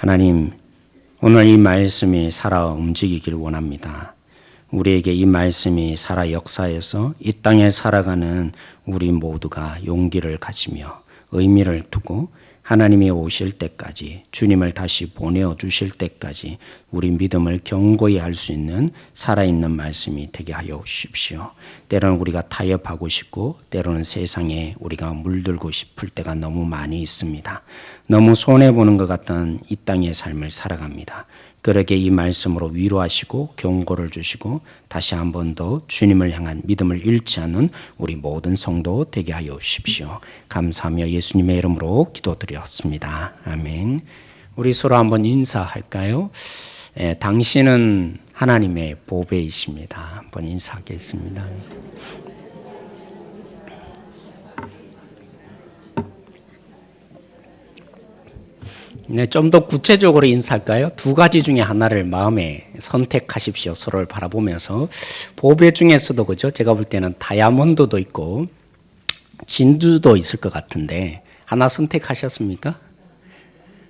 하나님, 오늘 이 말씀이 살아 움직이길 원합니다. 우리에게 이 말씀이 살아 역사해서 이 땅에 살아가는 우리 모두가 용기를 가지며 의미를 두고 하나님이 오실 때까지, 주님을 다시 보내주실 때까지 우리 믿음을 견고히 할 수 있는 살아있는 말씀이 되게 하여 주십시오. 때로는 우리가 타협하고 싶고 때로는 세상에 우리가 물들고 싶을 때가 너무 많이 있습니다. 너무 손해보는 것 같던 이 땅의 삶을 살아갑니다. 그러게 이 말씀으로 위로하시고 경고를 주시고 다시 한 번 더 주님을 향한 믿음을 잃지 않는 우리 모든 성도 되게 하여 주십시오. 감사하며 예수님의 이름으로 기도드렸습니다. 아멘. 우리 서로 한번 인사할까요? 당신은 하나님의 보배이십니다. 한번 인사하겠습니다. 네, 좀 더 구체적으로 인사할까요? 두 가지 중에 하나를 마음에 선택하십시오. 서로를 바라보면서. 보배 중에서도 그죠? 제가 볼 때는 다이아몬드도 있고 진주도 있을 것 같은데 하나 선택하셨습니까?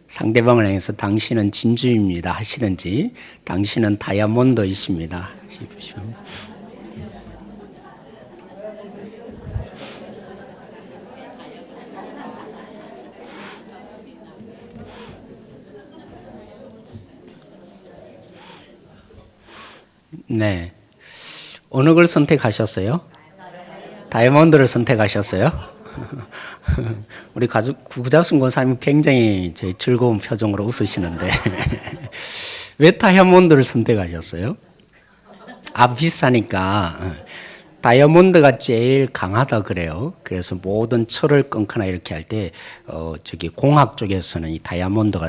상대방을 향해서 당신은 진주입니다 하시든지 당신은 다이아몬드이십니다 하십시오. 네. 어느 걸 선택하셨어요? 다이아몬드를 선택하셨어요? 우리 구자순 권사님 굉장히 즐거운 표정으로 웃으시는데 왜 다이아몬드를 선택하셨어요? 비싸니까. 다이아몬드가 제일 강하다 그래요. 그래서 모든 철을 끊거나 이렇게 할 때 공학 쪽에서는 이 다이아몬드가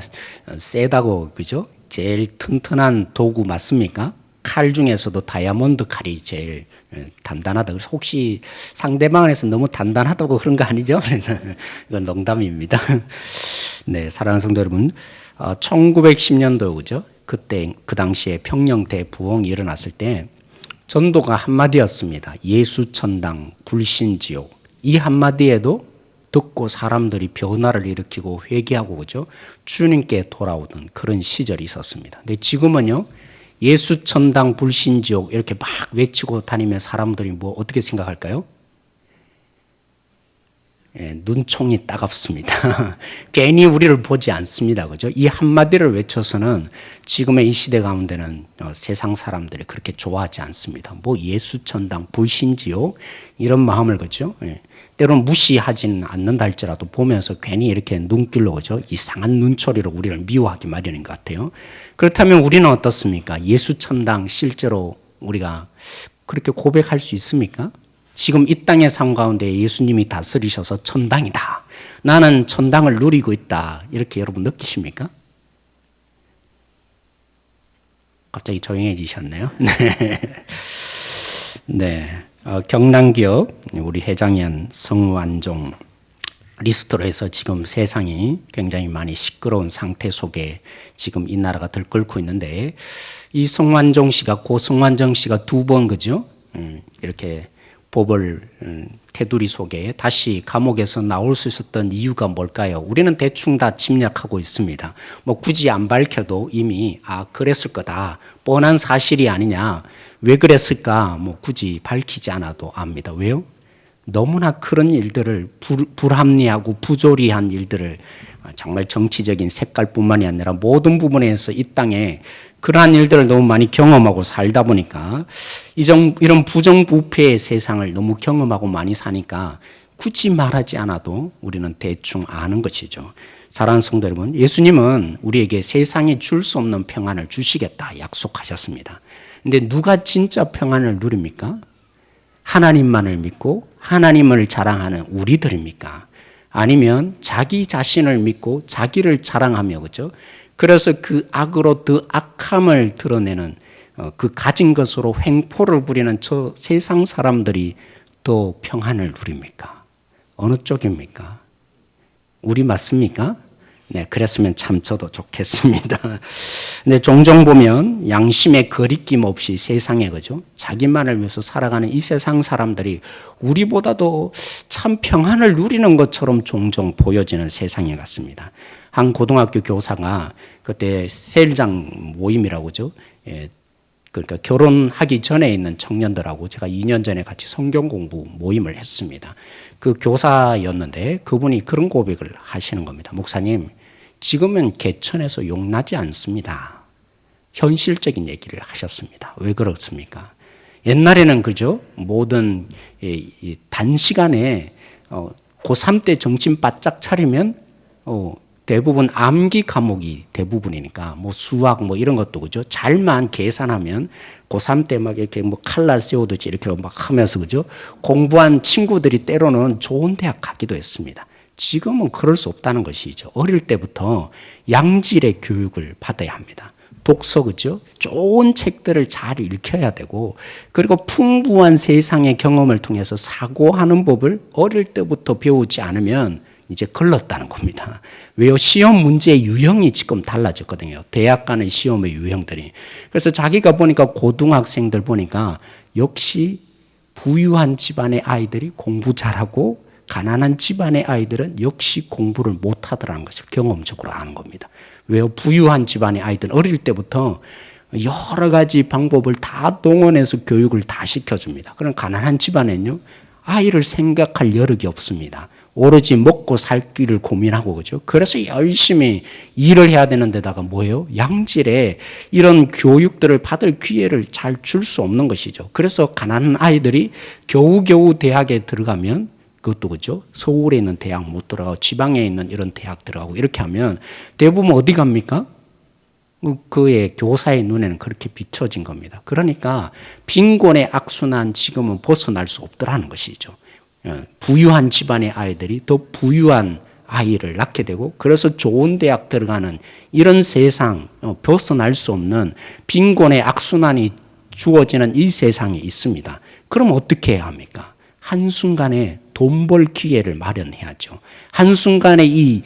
세다고 그죠? 제일 튼튼한 도구 맞습니까? 칼 중에서도 다이아몬드 칼이 제일 단단하다. 그래서 혹시 상대방에서 너무 단단하다고 그런 거 아니죠? 이건 농담입니다. 네, 사랑하는 성도 여러분, 1910년도 그죠? 그때 그 당시에 평양 대부흥이 일어났을 때 전도가 한마디였습니다. 예수천당 불신지옥. 이 한마디에도 듣고 사람들이 변화를 일으키고 회개하고 그죠? 주님께 돌아오던 그런 시절이 있었습니다. 근데 지금은요. 예수천당 불신지옥 이렇게 막 외치고 다니면 사람들이 뭐 어떻게 생각할까요? 눈총이 따갑습니다. 괜히 우리를 보지 않습니다. 그죠? 이 한마디를 외쳐서는 지금의 이 시대 가운데는 세상 사람들이 그렇게 좋아하지 않습니다. 뭐 예수천당 불신지옥 이런 마음을 그죠? 때로는 무시하지는 않는다 할지라도 보면서 괜히 이렇게 눈길로 그죠? 이상한 눈초리로 우리를 미워하기 마련인 것 같아요. 그렇다면 우리는 어떻습니까? 예수천당 실제로 우리가 그렇게 고백할 수 있습니까? 지금 이 땅의 삶 가운데 예수님이 다스리셔서 천당이다. 나는 천당을 누리고 있다. 이렇게 여러분 느끼십니까? 갑자기 조용해지셨네요. 네. 네. 경남기업 우리 회장인 성완종 리스트로 해서 지금 세상이 굉장히 많이 시끄러운 상태 속에 지금 이 나라가 들끓고 있는데 이 성완종 씨가 고 성완종 씨가 두 번 그죠? 이렇게 법을 테두리 속에 다시 감옥에서 나올 수 있었던 이유가 뭘까요? 우리는 대충 다 짐작하고 있습니다. 뭐 굳이 안 밝혀도 이미 그랬을 거다. 뻔한 사실이 아니냐. 왜 그랬을까? 뭐 굳이 밝히지 않아도 압니다. 왜요? 너무나 그런 일들을 불합리하고 부조리한 일들을 정말 정치적인 색깔뿐만이 아니라 모든 부분에서 이 땅에 그러한 일들을 너무 많이 경험하고 살다 보니까 이런 부정부패의 세상을 너무 경험하고 많이 사니까 굳이 말하지 않아도 우리는 대충 아는 것이죠. 사랑하는 성도 여러분, 예수님은 우리에게 세상에 줄 수 없는 평안을 주시겠다 약속하셨습니다. 근데 누가 진짜 평안을 누립니까? 하나님만을 믿고 하나님을 자랑하는 우리들입니까? 아니면 자기 자신을 믿고 자기를 자랑하며 그죠? 그래서 그 악으로 더 악함을 드러내는 그 가진 것으로 횡포를 부리는 저 세상 사람들이 더 평안을 누립니까? 어느 쪽입니까? 우리 맞습니까? 네, 그랬으면 참 저도 좋겠습니다. 근데 종종 보면 양심의 거리낌 없이 세상에 그죠? 자기만을 위해서 살아가는 이 세상 사람들이 우리보다도 참 평안을 누리는 것처럼 종종 보여지는 세상에 같습니다. 한 고등학교 교사가 그때 세일장 모임이라고 그죠? 예, 그러니까 결혼하기 전에 있는 청년들하고 제가 2년 전에 같이 성경 공부 모임을 했습니다. 그 교사였는데 그분이 그런 고백을 하시는 겁니다. 목사님, 지금은 개천에서 용나지 않습니다. 현실적인 얘기를 하셨습니다. 왜 그렇습니까? 옛날에는 그죠? 모든 단시간에 고3 때 정신 바짝 차리면 대부분 암기 과목이 대부분이니까 뭐 수학 뭐 이런 것도 그죠? 잘만 계산하면 고3 때 막 이렇게 뭐 칼날 세우듯이 이렇게 막 하면서 그죠? 공부한 친구들이 때로는 좋은 대학 가기도 했습니다. 지금은 그럴 수 없다는 것이죠. 어릴 때부터 양질의 교육을 받아야 합니다. 독서 그죠? 좋은 책들을 잘 읽혀야 되고 그리고 풍부한 세상의 경험을 통해서 사고하는 법을 어릴 때부터 배우지 않으면 이제 걸렀다는 겁니다. 왜요? 시험 문제의 유형이 지금 달라졌거든요. 대학 간의 시험의 유형들이. 그래서 자기가 보니까 고등학생들 보니까 역시 부유한 집안의 아이들이 공부 잘하고 가난한 집안의 아이들은 역시 공부를 못하더라는 것을 경험적으로 아는 겁니다. 왜요? 부유한 집안의 아이들은 어릴 때부터 여러 가지 방법을 다 동원해서 교육을 다 시켜줍니다. 그럼 가난한 집안에는요, 아이를 생각할 여력이 없습니다. 오로지 먹고 살 길을 고민하고 그죠. 그래서 열심히 일을 해야 되는 데다가 뭐예요? 양질의 이런 교육들을 받을 기회를 잘 줄 수 없는 것이죠. 그래서 가난한 아이들이 겨우겨우 대학에 들어가면 그것도 그죠. 서울에 있는 대학 못 들어가고 지방에 있는 이런 대학 들어가고 이렇게 하면 대부분 어디 갑니까? 그의 교사의 눈에는 그렇게 비춰진 겁니다. 그러니까 빈곤의 악순환 지금은 벗어날 수 없더라는 것이죠. 부유한 집안의 아이들이 더 부유한 아이를 낳게 되고 그래서 좋은 대학 들어가는 이런 세상, 벗어날 수 없는 빈곤의 악순환이 주어지는 이 세상에 있습니다. 그럼 어떻게 해야 합니까? 한순간에 돈 벌 기회를 마련해야죠. 한순간에 이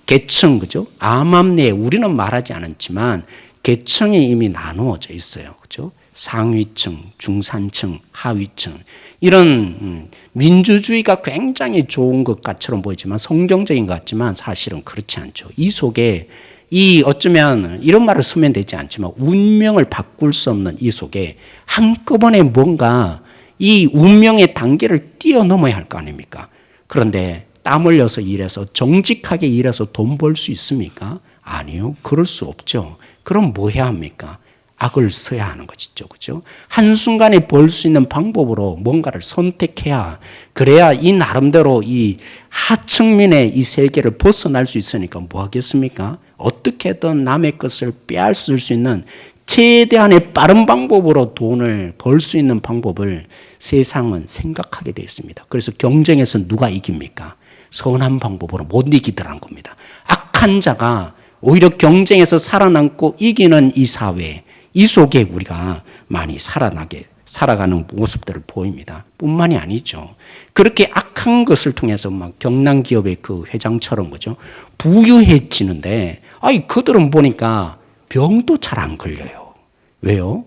계층, 그죠? 암암 내에 우리는 말하지 않았지만 계층이 이미 나누어져 있어요. 그죠? 상위층, 중산층, 하위층. 이런 민주주의가 굉장히 좋은 것처럼 보이지만 성경적인 것 같지만 사실은 그렇지 않죠. 이 속에 이 어쩌면 이런 말을 쓰면 되지 않지만 운명을 바꿀 수 없는 이 속에 한꺼번에 뭔가 이 운명의 단계를 뛰어넘어야 할 거 아닙니까? 그런데 땀 흘려서 일해서 정직하게 일해서 돈 벌 수 있습니까? 아니요. 그럴 수 없죠. 그럼 뭐 해야 합니까? 악을 써야 하는 것이죠. 그죠? 한순간에 벌 수 있는 방법으로 뭔가를 선택해야 그래야 이 나름대로 이 하층민의 이 세계를 벗어날 수 있으니까 뭐 하겠습니까? 어떻게든 남의 것을 빼앗을 수 있는 최대한의 빠른 방법으로 돈을 벌 수 있는 방법을 세상은 생각하게 되어 있습니다. 그래서 경쟁에서 누가 이깁니까? 선한 방법으로 못 이기더란 겁니다. 악한 자가 오히려 경쟁에서 살아남고 이기는 이 사회, 이 속에 우리가 많이 살아가는 모습들을 보입니다. 뿐만이 아니죠. 그렇게 악한 것을 통해서 막 경남기업의 그 회장처럼 그죠? 부유해지는데, 그들은 보니까 병도 잘 안 걸려요. 왜요?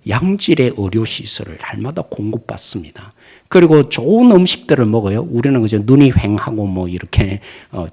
양질의 의료시설을 날마다 공급받습니다. 그리고 좋은 음식들을 먹어요. 우리는 그저 눈이 휑하고 뭐 이렇게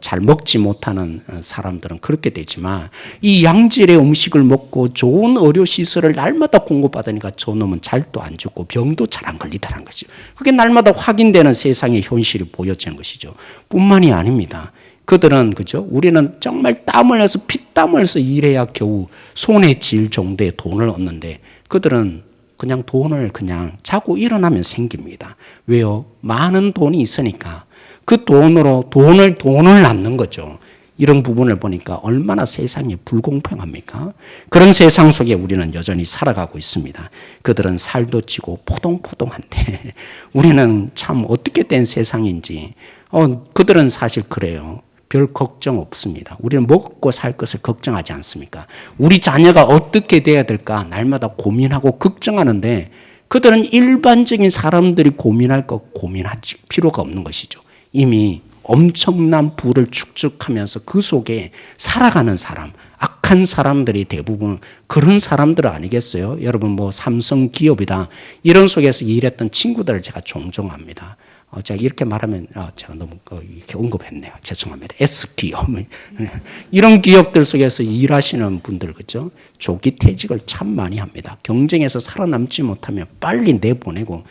잘 먹지 못하는 사람들은 그렇게 되지만 이 양질의 음식을 먹고 좋은 의료시설을 날마다 공급받으니까 저놈은 잘도 안 죽고 병도 잘 안 걸리다는 것이죠. 그게 날마다 확인되는 세상의 현실이 보여지는 것이죠. 뿐만이 아닙니다. 그들은 그죠? 우리는 정말 땀을 흘려서 피땀을 흘려서 일해야 겨우 손에 쥘 정도의 돈을 얻는데 그들은 그냥 돈을 그냥 자고 일어나면 생깁니다. 왜요? 많은 돈이 있으니까 그 돈으로 돈을 낳는 거죠. 이런 부분을 보니까 얼마나 세상이 불공평합니까? 그런 세상 속에 우리는 여전히 살아가고 있습니다. 그들은 살도 찌고 포동포동한데 우리는 참 어떻게 된 세상인지 그들은 사실 그래요. 별 걱정 없습니다. 우리는 먹고 살 것을 걱정하지 않습니까? 우리 자녀가 어떻게 돼야 될까 날마다 고민하고 걱정하는데 그들은 일반적인 사람들이 고민할 것 고민할 필요가 없는 것이죠. 이미 엄청난 부를 축적하면서 그 속에 살아가는 사람, 악한 사람들이 대부분 그런 사람들 아니겠어요? 여러분 뭐 삼성 기업이다 이런 속에서 일했던 친구들을 제가 종종 합니다. 제가 이렇게 말하면 제가 너무 이렇게 언급했네요. 죄송합니다. S기업 이런 기업들 속에서 일하시는 분들 그죠? 조기 퇴직을 참 많이 합니다. 경쟁에서 살아남지 못하면 빨리 내보내고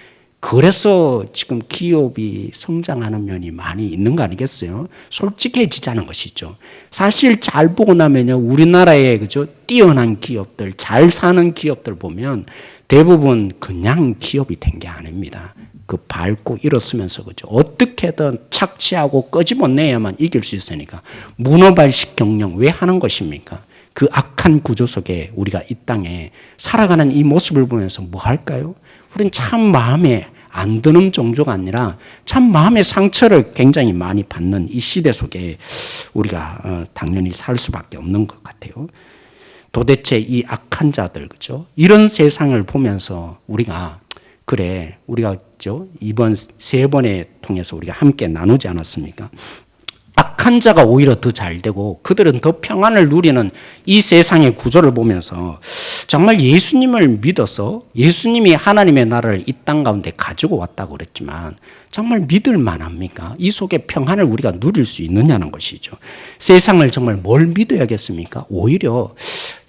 그래서 지금 기업이 성장하는 면이 많이 있는 거 아니겠어요? 솔직해지자는 것이죠. 사실 잘 보고 나면요, 우리나라의 그죠? 뛰어난 기업들, 잘 사는 기업들 보면 대부분 그냥 기업이 된 게 아닙니다. 그 밟고 일어서면서 그죠? 어떻게든 착취하고 끄집어내야만 이길 수 있으니까 문어발식 경영 왜 하는 것입니까? 그 악한 구조 속에 우리가 이 땅에 살아가는 이 모습을 보면서 뭐 할까요? 우린 참 마음에 안 드는 정도가 아니라 참 마음의 상처를 굉장히 많이 받는 이 시대 속에 우리가 당연히 살 수밖에 없는 것 같아요. 도대체 이 악한 자들, 그죠? 이런 세상을 보면서 우리가 그래, 우리가 이번 세 번에 통해서 우리가 함께 나누지 않았습니까? 악한 자가 오히려 더 잘 되고 그들은 더 평안을 누리는 이 세상의 구조를 보면서 정말 예수님을 믿어서 예수님이 하나님의 나라를 이 땅 가운데 가지고 왔다고 그랬지만 정말 믿을 만합니까? 이 속에 평안을 우리가 누릴 수 있느냐는 것이죠. 세상을 정말 뭘 믿어야겠습니까? 오히려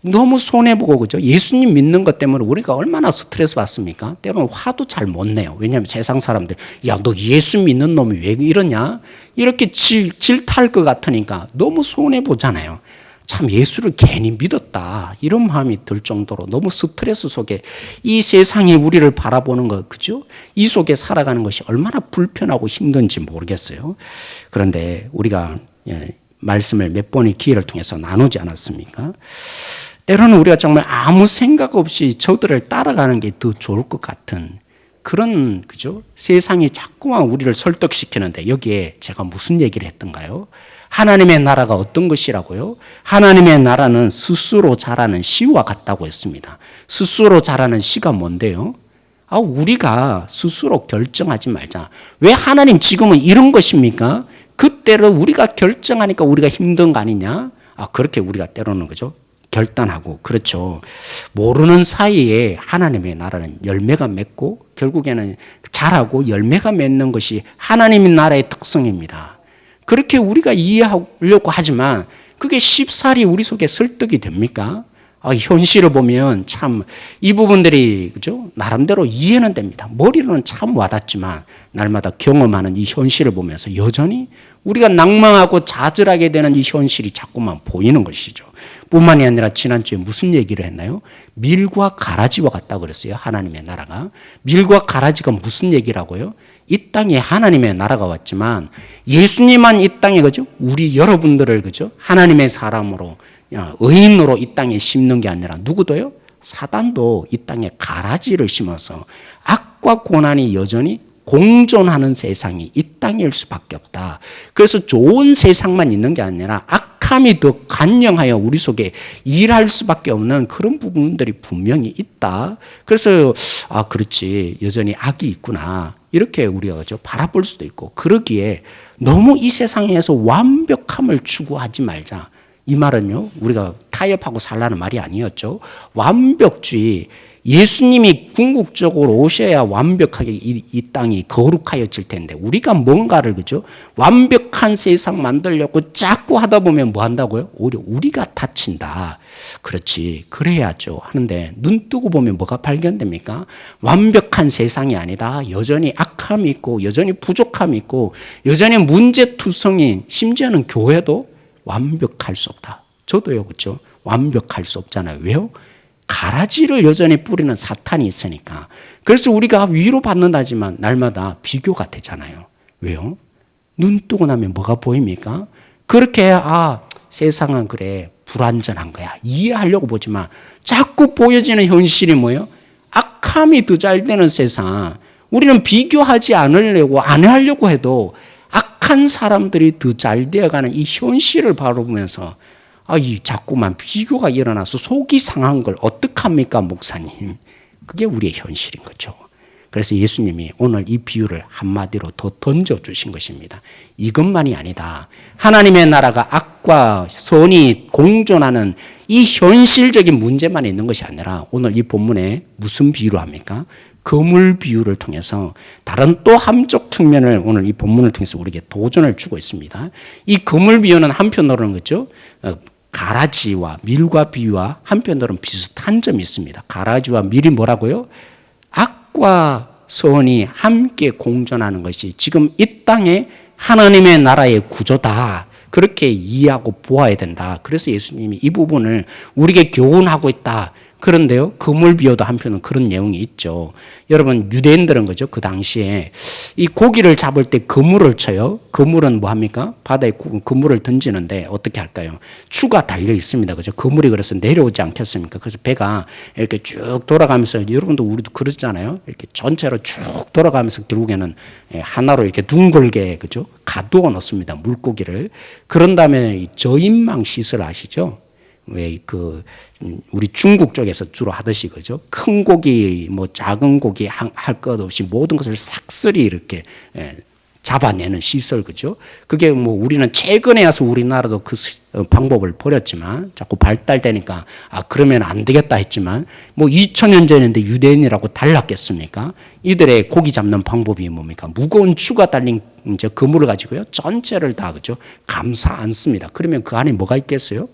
너무 손해보고 그죠? 예수님 믿는 것 때문에 우리가 얼마나 스트레스 받습니까? 때로는 화도 잘 못 내요. 왜냐하면 세상 사람들 야, 너 예수 믿는 놈이 왜 이러냐? 이렇게 질타할 것 같으니까 너무 손해보잖아요. 참 예수를 괜히 믿었다 이런 마음이 들 정도로 너무 스트레스 속에 이 세상이 우리를 바라보는 것 그죠? 이 속에 살아가는 것이 얼마나 불편하고 힘든지 모르겠어요. 그런데 우리가 말씀을 몇 번의 기회를 통해서 나누지 않았습니까? 때로는 우리가 정말 아무 생각 없이 저들을 따라가는 게 더 좋을 것 같은 그런 그죠? 세상이 자꾸만 우리를 설득시키는데 여기에 제가 무슨 얘기를 했던가요? 하나님의 나라가 어떤 것이라고요? 하나님의 나라는 스스로 자라는 씨와 같다고 했습니다. 스스로 자라는 씨가 뭔데요? 우리가 스스로 결정하지 말자. 왜 하나님 지금은 이런 것입니까? 그때를 우리가 결정하니까 우리가 힘든 거 아니냐? 그렇게 우리가 때로는 그죠? 결단하고 그렇죠. 모르는 사이에 하나님의 나라는 열매가 맺고 결국에는 자라고 열매가 맺는 것이 하나님의 나라의 특성입니다. 그렇게 우리가 이해하려고 하지만 그게 쉽사리 우리 속에 설득이 됩니까? 현실을 보면 참 이 부분들이 그죠? 나름대로 이해는 됩니다. 머리로는 참 와닿지만 날마다 경험하는 이 현실을 보면서 여전히 우리가 낭망하고 좌절하게 되는 이 현실이 자꾸만 보이는 것이죠. 뿐만이 아니라 지난주에 무슨 얘기를 했나요? 밀과 가라지와 같다고 그랬어요. 하나님의 나라가. 밀과 가라지가 무슨 얘기라고요? 이 땅에 하나님의 나라가 왔지만 예수님만 이 땅에 그죠? 우리 여러분들을 그죠? 하나님의 사람으로 의인으로 이 땅에 심는 게 아니라 누구도요? 사단도 이 땅에 가라지를 심어서 악과 고난이 여전히 공존하는 세상이 이 땅일 수밖에 없다. 그래서 좋은 세상만 있는 게 아니라 악함이 더 간영하여 우리 속에 일할 수밖에 없는 그런 부분들이 분명히 있다. 그래서 그렇지 여전히 악이 있구나 이렇게 우리가 바라볼 수도 있고 그러기에 너무 이 세상에서 완벽함을 추구하지 말자. 이 말은요, 우리가 타협하고 살라는 말이 아니었죠. 완벽주의, 예수님이 궁극적으로 오셔야 완벽하게 이 땅이 거룩하여질 텐데, 우리가 뭔가를, 그죠? 완벽한 세상 만들려고 자꾸 하다 보면 뭐 한다고요? 오히려 우리가 다친다. 그렇지, 그래야죠. 하는데, 눈 뜨고 보면 뭐가 발견됩니까? 완벽한 세상이 아니다. 여전히 악함이 있고, 여전히 부족함이 있고, 여전히 문제투성인, 심지어는 교회도 완벽할 수 없다. 저도요, 그렇죠? 완벽할 수 없잖아요. 왜요? 가라지를 여전히 뿌리는 사탄이 있으니까. 그래서 우리가 위로받는다지만 날마다 비교가 되잖아요. 왜요? 눈 뜨고 나면 뭐가 보입니까? 그렇게 세상은 그래 불완전한 거야. 이해하려고 보지만 자꾸 보여지는 현실이 뭐예요? 악함이 더 잘 되는 세상. 우리는 비교하지 않으려고 안 하려고 해도 악한 사람들이 더 잘 되어가는 이 현실을 바라보면서 이 자꾸만 비교가 일어나서 속이 상한 걸 어떡합니까, 목사님? 그게 우리의 현실인 거죠. 그래서 예수님이 오늘 이 비유를 한마디로 더 던져주신 것입니다. 이것만이 아니다. 하나님의 나라가 악과 선이 공존하는 이 현실적인 문제만 있는 것이 아니라 오늘 이 본문에 무슨 비유로 합니까? 그물 비유를 통해서 다른 또 한쪽 측면을 오늘 이 본문을 통해서 우리에게 도전을 주고 있습니다. 이 그물 비유는 한편으로는 그죠? 가라지와 밀과 비유와 한편으로는 비슷한 점이 있습니다. 가라지와 밀이 뭐라고요? 악과 선이 함께 공존하는 것이 지금 이 땅에 하나님의 나라의 구조다. 그렇게 이해하고 보아야 된다. 그래서 예수님이 이 부분을 우리에게 교훈하고 있다. 그런데요, 그물 비유도 한편은 그런 내용이 있죠. 여러분, 유대인들은 그죠? 그 당시에 이 고기를 잡을 때 그물을 쳐요. 그물은 뭐 합니까? 바다에 그물을 던지는데 어떻게 할까요? 추가 달려 있습니다. 그죠? 그물이 그래서 내려오지 않겠습니까? 그래서 배가 이렇게 쭉 돌아가면서, 여러분도 우리도 그러잖아요. 이렇게 전체로 쭉 돌아가면서 결국에는 하나로 이렇게 둥글게, 그죠? 가두어 놓습니다. 물고기를. 그런 다음에 저인망 시설 아시죠? 왜 우리 중국 쪽에서 주로 하듯이 그죠? 큰 고기 뭐 작은 고기 할 것 없이 모든 것을 싹쓸이 이렇게 잡아내는 시설 그죠? 그게 뭐 우리는 최근에 와서 우리나라도 그 방법을 버렸지만 자꾸 발달되니까 그러면 안 되겠다 했지만 뭐 2000년 전인데 유대인이라고 달랐겠습니까? 이들의 고기 잡는 방법이 뭡니까? 무거운 추가 달린 이제 그물을 가지고요 전체를 다 그죠? 감싸 안습니다. 그러면 그 안에 뭐가 있겠어요?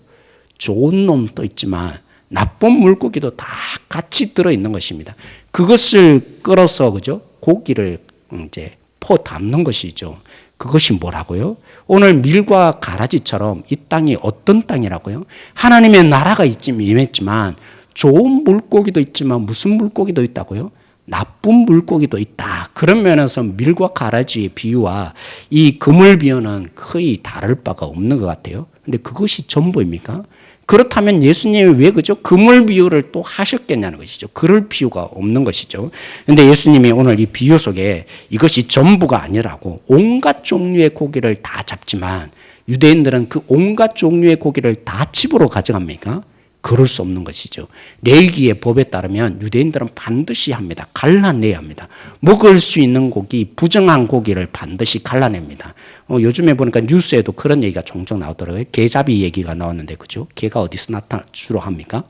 좋은 놈도 있지만 나쁜 물고기도 다 같이 들어있는 것입니다. 그것을 끌어서 그죠? 고기를 이제 퍼 담는 것이죠. 그것이 뭐라고요? 오늘 밀과 가라지처럼 이 땅이 어떤 땅이라고요? 하나님의 나라가 임했지만 좋은 물고기도 있지만 무슨 물고기도 있다고요? 나쁜 물고기도 있다. 그런 면에서 밀과 가라지의 비유와 이 그물 비유는 거의 다를 바가 없는 것 같아요. 근데 그것이 전부입니까? 그렇다면 예수님이 왜 그죠? 그물 비유를 또 하셨겠냐는 것이죠. 그럴 필요가 없는 것이죠. 그런데 예수님이 오늘 이 비유 속에 이것이 전부가 아니라고 온갖 종류의 고기를 다 잡지만 유대인들은 그 온갖 종류의 고기를 다 집으로 가져갑니까? 그럴 수 없는 것이죠. 레위기의 법에 따르면 유대인들은 반드시 합니다. 갈라내야 합니다. 먹을 수 있는 고기, 부정한 고기를 반드시 갈라냅니다. 요즘에 보니까 뉴스에도 그런 얘기가 종종 나오더라고요. 개잡이 얘기가 나왔는데 그죠? 개가 어디서 주로 합니까?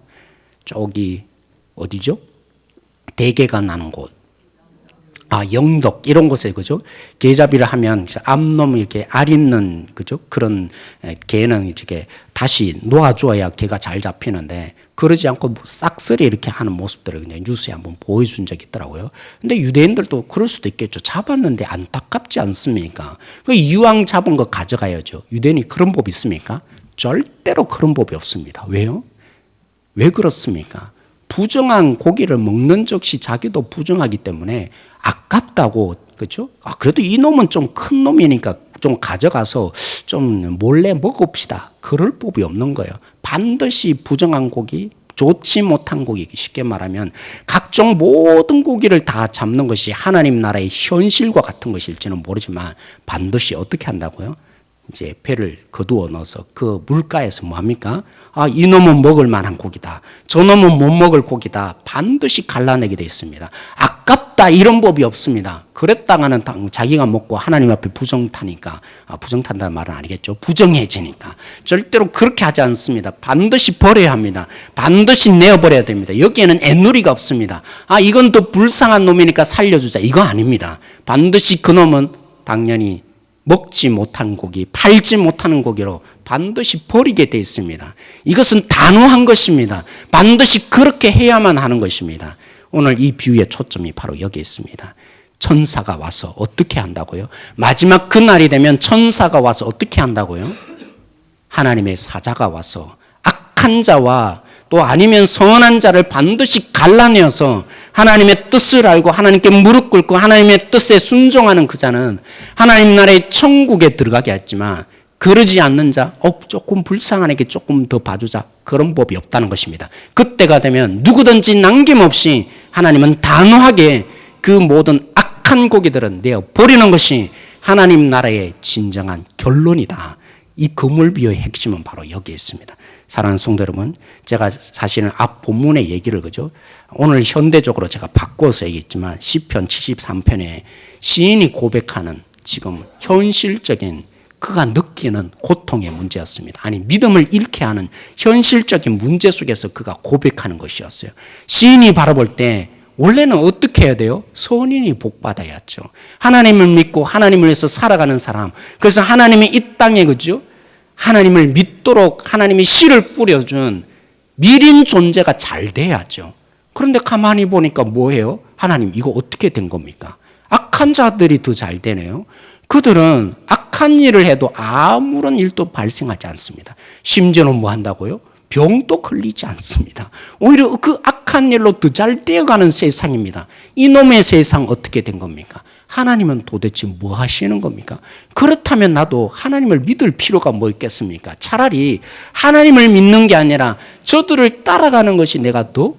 저기 어디죠? 대게가 나는 곳. 영덕 이런 곳에 그죠? 개잡이를 하면 암놈 이렇게 알 있는 그죠? 그런 개는 이렇게 다시 놓아줘야 개가 잘 잡히는데 그러지 않고 싹쓸이 이렇게 하는 모습들을 그냥 뉴스에 한번 보여준 적이 있더라고요. 근데 유대인들도 그럴 수도 있겠죠. 잡았는데 안타깝지 않습니까? 이왕 잡은 거 가져가야죠. 유대인이 그런 법이 있습니까? 절대로 그런 법이 없습니다. 왜요? 왜 그렇습니까? 부정한 고기를 먹는 즉시 자기도 부정하기 때문에 아깝다고 그렇죠? 그래도 이 놈은 좀 큰 놈이니까 좀 가져가서 좀 몰래 먹읍시다. 그럴 법이 없는 거예요. 반드시 부정한 고기, 좋지 못한 고기, 쉽게 말하면 각종 모든 고기를 다 잡는 것이 하나님 나라의 현실과 같은 것일지는 모르지만 반드시 어떻게 한다고요? 이제 배를 거두어 넣어서 그 물가에서 뭐 합니까? 이 놈은 먹을 만한 고기다. 저 놈은 못 먹을 고기다. 반드시 갈라내게 되어 있습니다. 아깝다 이런 법이 없습니다. 그랬다가는 자기가 먹고 하나님 앞에 부정타니까 부정탄다는 말은 아니겠죠. 부정해지니까 절대로 그렇게 하지 않습니다. 반드시 버려야 합니다. 반드시 내어버려야 됩니다. 여기에는 애누리가 없습니다. 이건 더 불쌍한 놈이니까 살려주자 이거 아닙니다. 반드시 그 놈은 당연히 먹지 못한 고기, 팔지 못하는 고기로 반드시 버리게 되어 있습니다. 이것은 단호한 것입니다. 반드시 그렇게 해야만 하는 것입니다. 오늘 이 비유의 초점이 바로 여기 있습니다. 천사가 와서 어떻게 한다고요? 마지막 그날이 되면 천사가 와서 어떻게 한다고요? 하나님의 사자가 와서 악한 자와 또 아니면 선한 자를 반드시 갈라내어서 하나님의 뜻을 알고 하나님께 무릎 꿇고 하나님의 뜻에 순종하는 그 자는 하나님 나라의 천국에 들어가게 했지만 그러지 않는 자, 조금 불쌍하게 조금 더 봐주자. 그런 법이 없다는 것입니다. 그때가 되면 누구든지 남김없이 하나님은 단호하게 그 모든 악한 고기들은 내어 버리는 것이 하나님 나라의 진정한 결론이다. 이 그물 비유의 핵심은 바로 여기에 있습니다. 사랑하는 성도 여러분, 제가 사실은 앞 본문의 얘기를 그죠? 오늘 현대적으로 제가 바꿔서 얘기했지만 시편 73편에 시인이 고백하는 지금 현실적인 그가 느끼는 고통의 문제였습니다. 아니 믿음을 잃게 하는 현실적인 문제 속에서 그가 고백하는 것이었어요. 시인이 바라볼 때 원래는 어떻게 해야 돼요? 선인이 복받아야죠. 하나님을 믿고 하나님을 위해서 살아가는 사람. 그래서 하나님이 이 땅에 그죠? 하나님을 믿도록 하나님이 씨를 뿌려준 미린 존재가 잘 돼야죠. 그런데 가만히 보니까 뭐예요? 하나님 이거 어떻게 된 겁니까? 악한 자들이 더 잘 되네요. 그들은 악한 일을 해도 아무런 일도 발생하지 않습니다. 심지어는 뭐 한다고요? 병도 걸리지 않습니다. 오히려 그 악한 일로 더 잘 되어가는 세상입니다. 이놈의 세상 어떻게 된 겁니까? 하나님은 도대체 뭐 하시는 겁니까? 그렇다면 나도 하나님을 믿을 필요가 뭐 있겠습니까? 차라리 하나님을 믿는 게 아니라 저들을 따라가는 것이 내가 더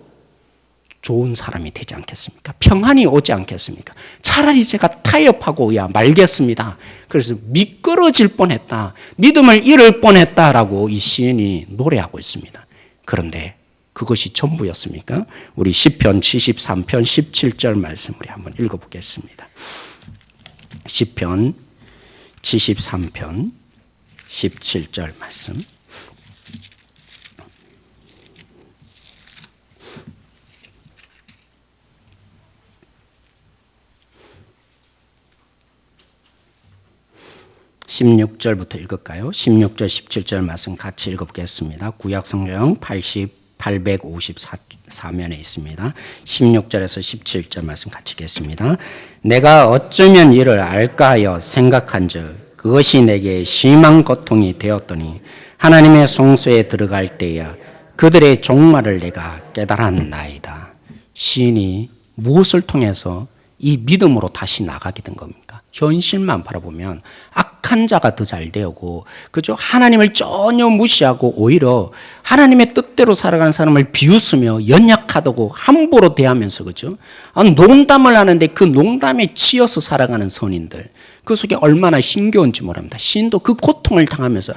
좋은 사람이 되지 않겠습니까? 평안이 오지 않겠습니까? 차라리 제가 타협하고야 말겠습니다. 그래서 미끄러질 뻔했다. 믿음을 잃을 뻔했다라고 이 시인이 노래하고 있습니다. 그런데 그것이 전부였습니까? 우리 시편 73편 17절 말씀 우리 한번 읽어보겠습니다. 시편 73편 17절 말씀. (16절부터) 읽을까요? 16절 17절 말씀 같이 읽어보겠습니다. 구약성경 854면에 있습니다. 16절에서 17절 말씀 같이 읽겠습니다. 내가 어쩌면 이를 알까 하여 생각한즉 그것이 내게 심한 고통이 되었더니 하나님의 성소에 들어갈 때야 그들의 종말을 내가 깨달았나이다. 시인이 무엇을 통해서 이 믿음으로 다시 나가게 된 겁니까? 현실만 바라보면 악한 자가 더 잘 되고, 그죠? 하나님을 전혀 무시하고 오히려 하나님의 뜻대로 살아가는 사람을 비웃으며 연약하다고 함부로 대하면서, 그죠? 농담을 하는데 그 농담에 치여서 살아가는 선인들, 그 속에 얼마나 힘겨운지 모릅니다. 시인도 그 고통을 당하면서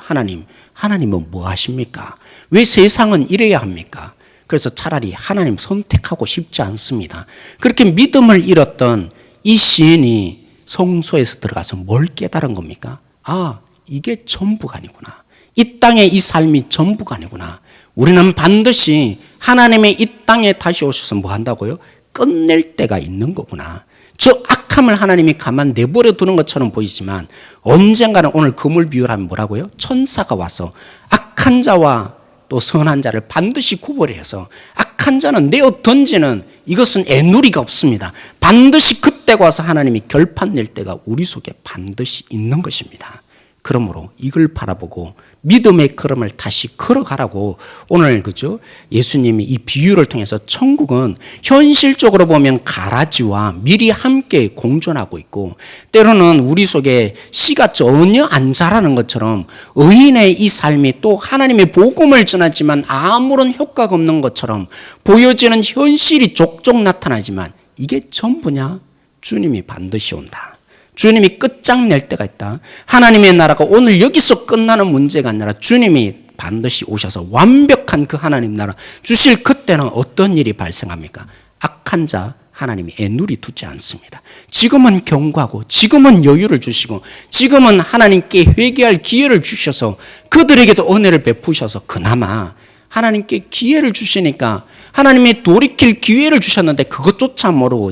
하나님은 뭐 하십니까? 왜 세상은 이래야 합니까? 그래서 차라리 하나님 선택하고 싶지 않습니다. 그렇게 믿음을 잃었던 이 시인이 성소에서 들어가서 뭘 깨달은 겁니까? 아, 이게 전부가 아니구나. 이 땅의 이 삶이 전부가 아니구나. 우리는 반드시 하나님의 이 땅에 다시 오셔서 뭐 한다고요? 끝낼 때가 있는 거구나. 저 악함을 하나님이 가만 내버려 두는 것처럼 보이지만 언젠가는 오늘 그물 비유라면 뭐라고요? 천사가 와서 악한 자와 또 선한 자를 반드시 구별해서 악한 자는 내어 던지는 이것은 애누리가 없습니다. 반드시 그때가 와서 하나님이 결판 낼 때가 우리 속에 반드시 있는 것입니다. 그러므로 이걸 바라보고 믿음의 걸음을 다시 걸어가라고 오늘 그죠? 예수님이 이 비유를 통해서 천국은 현실적으로 보면 가라지와 밀이 함께 공존하고 있고 때로는 우리 속에 씨가 전혀 안 자라는 것처럼 의인의 이 삶이 또 하나님의 복음을 전하지만 아무런 효과가 없는 것처럼 보여지는 현실이 족족 나타나지만 이게 전부냐? 주님이 반드시 온다. 주님이 끝장낼 때가 있다. 하나님의 나라가 오늘 여기서 끝나는 문제가 아니라 주님이 반드시 오셔서 완벽한 그 하나님 나라 주실 그때는 어떤 일이 발생합니까? 악한 자 하나님이 애누리 두지 않습니다. 지금은 경고하고 지금은 여유를 주시고 지금은 하나님께 회개할 기회를 주셔서 그들에게도 은혜를 베푸셔서 그나마 하나님께 기회를 주시니까 하나님이 돌이킬 기회를 주셨는데 그것조차 모르고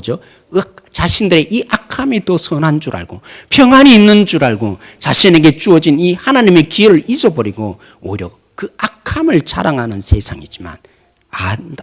자신들의 이 악함이 더 선한 줄 알고 평안이 있는 줄 알고 자신에게 주어진 이 하나님의 기회를 잊어버리고 오히려 그 악함을 자랑하는 세상이지만